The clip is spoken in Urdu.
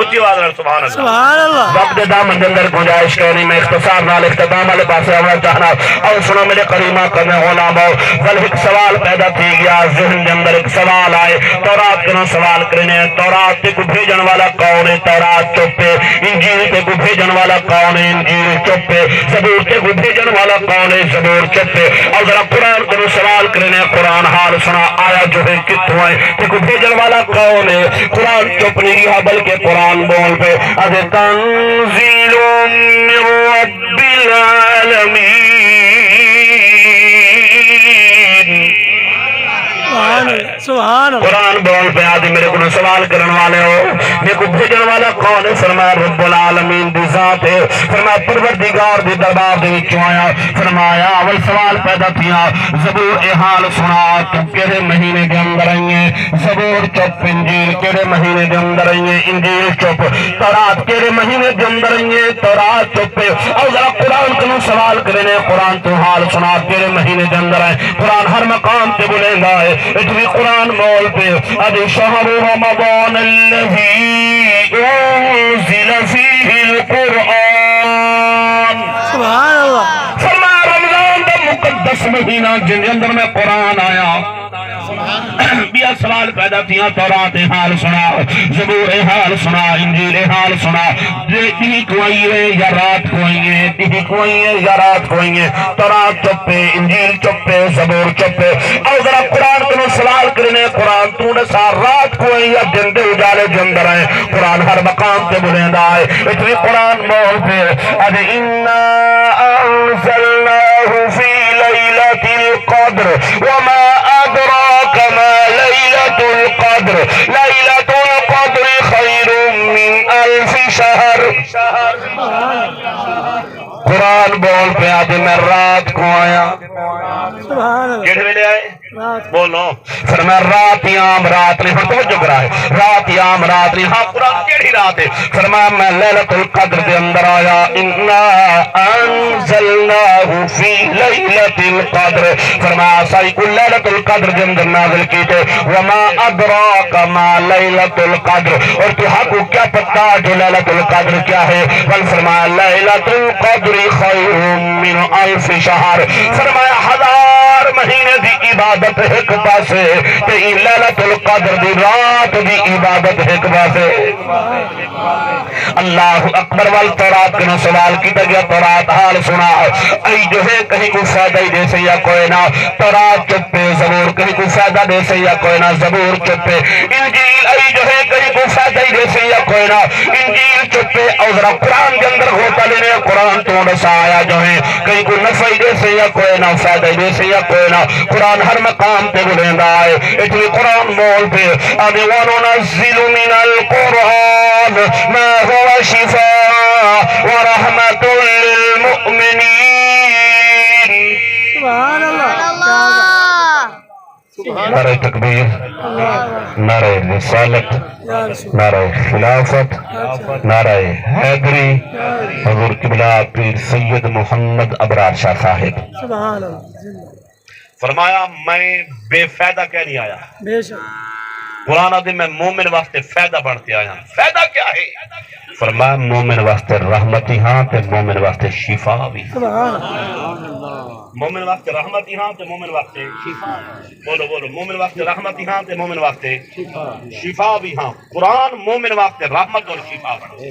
اچھی آواز نال سبحان اللہ. سبحان اللہ. وقت دے دامن دے اندر گنجائش کرنی میں اختصار نال اختتام والے پاسے آنا چاہنا. اور سنو میرے کریمہ کرنے علماء ول ایک سوال پیدا تھی گیا ذہن دے اندر ایک سوال آئے تورات کنوں سوال کرنے تورات تے کو بھیجن والا کون ہے تورات چپ ہے انجیل تے کو بھیجن والا کون ہے انجیل چپ ہے زبور تے کو بھیجن والا کون ہے زبور چپ ہے اور ذرا قرآن کنوں سوال کرنے قرآن حال سنا آیا جو ہے کتوں ہے تے کو بھیجن والا کون ہے قرآن چپ نہیں رہا بلکہ قرآن بول پہ از تنزیل من رب العالمین. سبحان اللہ. قرآن بول پہ آدھی میرے کو سوال کرنے والے ہو میرے کو بھیجن والا کون ہے فرمایا رب العالمین دی ذات ہے فرمایا پروردگار دی دربار دے وچوں آیا فرمایا اول سوال پیدا تھیا زبور اے حال سنا تو کیڑے مہینے دے اندر آئی ہیں زبور چپ انجیل کیڑے مہینے دے اندر آئی ہیں انجیل چپ تورات کیڑے مہینے دے اندر آئی ہیں تورات چپ اور ذرا قرآن کنوں سوال کرنے قرآن تو حال سنا کیڑے مہینے دے اندر آئے قرآن ہر مقام تے بولیندا ہے اتنی قرآن مول پہ ادھی شہر رمضان الذی انزل فیہ القرآن. سبحان اللہ. فرمایا رمضان دا مقدس مہینہ جن کے اندر میں قرآن آیا بیا سوال پیدا تھیا تورات حال سنا زبور حال سنا انجیل حال سنا دن کو آئیے یا رات کو آئیے دن کو آئیے یا رات کو آئیے تورات چپے انجیل چپے زبور چپے اور ذرا قرآن کو سوال کرنے قرآن تو نسا رات کو آئی یا دن دے اجالے جو اندر آئے قرآن ہر مقام تے بلندہ آئے اتنی قرآن مول پہ اد انا انزلناہ فی لیلۃ القدر وما ادراک ما لیلۃ القدر لیلۃ القدر خیر من الف شہر. قرآن بول پہ آدھے میں رات کو آیا سبحان اللہ. کیڑے ویلے آئے بولو فرمایا رات یام رات نہیں ہن توجہ کرا ہے رات یام رات نہیں ہاں قرآن کیڑی رات ہے فرمایا میں لیلۃ القدر دے اندر آیا انا انزلناہ فی لیلۃ القدر فرمایا سائی کو لیلۃ القدر دے اندر نازل کیتے وما ادراک ما لیلۃ القدر اور تو حق کو کیا پتہ جو لیلۃ القدر کیا ہے بل فرمایا لیلۃ القدر خیر من الف شہر فرمایا ہزار مہینے دی عبادت ایک پاسے تے لیلۃ القدر دی رات دی عبادت ایک پاسے. اللہ اکبر وال تورات کنوں سوال کیتا گیا تورات حال سنا ای جو ہے کہیں کو فائدہ ہی دے سے یا کوئی نہ تورات چپے زبور کہیں کو فائدہ دے سے یا کوئی نہ زبور چپے انجیل ای جو ہے کہیں کو فائدہ ہی دے سے یا کوئی نہ انجیل چپے اور ذرا قرآن کے اندر ہوتا لینے قرآن تو نسا آیا جو ہے کہیں کو نفع دے سے یا کوئی نہ فائدہ دے سے یا کوئی نہ قرآن ہر مقام تے بلندہ آئے اتنی قرآن مول پہ ادھی وننزل من القرآن ما هو شفاء ورحمت للمؤمنین. سبحان اللہ. نعرہ تکبیر نعرہ رسالت نعرہ خلافت نعرہ حیدری حضور قبلہ پیر سید محمد ابرار شاہ صاحب. سبحان اللہ. فرمایا میں بے فائدہ کیا نہیں آیا بے شک. قرآن آدھے میں مومن واسطے فائدہ بڑھتے آیا فائدہ کیا ہے فرمایا مومن واسطے رحمتی ہاں تے مومن واسطے شفا بھی. سبحان اللہ. مومن واسطے رحمتی ہاں تے مومن واسطے شفا. بولو بولو مومن واسطے رحمتی ہاں تے مومن واسطے شفا بھی ہاں. قرآن مومن واسطے رحمت اور شفا بڑھتے